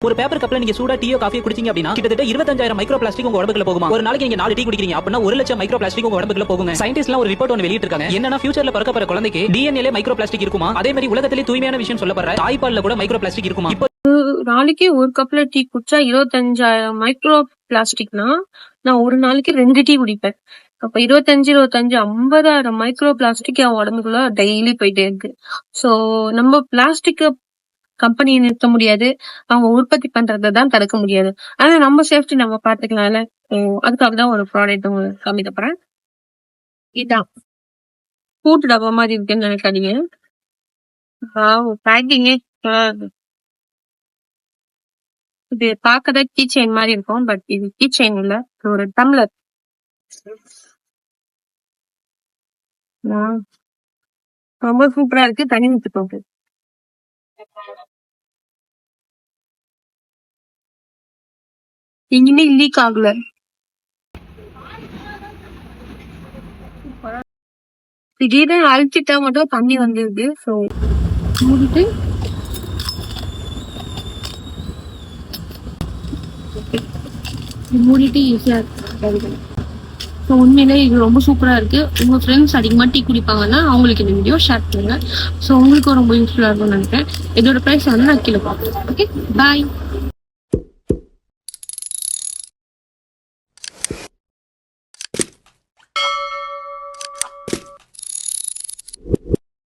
ஒரு பேப்பர் கப்ல நீங்க சூடா டீயோ காஃபியோ குடிச்சீங்க அப்படின்னா கிட்டத்தட்ட 25,000 மைக்ரோ பிளாஸ்டிக் உங்க உடம்புக்குள்ள போகுமா. ஒரு நாளைக்கு நீங்க 4 டீ குடிக்கிறீங்க அப்படின்னா 1,00,000 மைக்ரோ பிளாஸ்டிக் உங்க உடம்புக்குள்ள போகுங்க. சயின்டிஸ்ட்லாம் ஒரு ரிப்போர்ட் ஒன்னு வெளியிட்டு இருக்காங்க. என்னன்னா ஃபியூச்சர்ல பிறக்க போற குழந்தைக்கு டிஎன்ஏல மைக்ரோ பிளாஸ்டிக் இருக்குமா. அதே மாதிரி உலகத்திலே தூய்மையான விஷயம் சொல்லப்படுற தாய்ப்பால்ல கூட மைக்ரோ பிளாஸ்டிக் இருக்குமா. நாளைக்கு ஒரு கப்ல டீ குடிச்சா 25,000 மைக்ரோ பிளாஸ்டிக்னா நான் ஒரு நாளைக்கு 2 டீ குடிப்பேன். அப்ப 25 50,000 மைக்ரோ பிளாஸ்டிக் என் உடம்புக்குள்ள டெய்லி போயிட்டே இருக்கு. சோ நம்ம பிளாஸ்டிக் கம்பெனியை நிறுத்த முடியாது, அவங்க உற்பத்தி பண்றதை தான் தடுக்க முடியாது. ஆனா நம்ம சேஃப்டி நம்ம பாத்துக்கலாம்ல. அதுக்காக தான் ஒரு ப்ராடக்ட் உங்களுக்கு காமிக்க போறேன். இதான் கூட்டு டப்பா மாதிரி இருக்குன்னு நினைக்காதீங்க. பேக்கிங்கே இது பார்க்கதான் கீ செயின் மாதிரி இருக்கும். பட் இது கீ செயின் இல்ல, இது ஒரு டம்ளர். ரொம்ப சூப்பரா இருக்கு. தனி ஊத்துக்கோங்க. எங்கேயுமே லீக் ஆகல. திடீர்னு அழிச்சிட்டா மட்டும் தண்ணி வந்துருது. ஸோ மூடிட்டு ஈஸியா இருக்கு. ஸோ உண்மையிலே இது ரொம்ப சூப்பரா இருக்கு. உங்க ஃப்ரெண்ட்ஸ் அதிகமா டீ குடிப்பாங்கன்னா அவங்களுக்கு இந்த வீடியோ ஷேர் பண்ணுங்க. ஸோ உங்களுக்கும் ரொம்ப யூஸ்ஃபுல்லா இருக்கும்னு நினைக்கிறேன். இதோட ப்ரைஸ் வந்து நான் கீழே பார்ப்பேன். ஓகே, பாய்.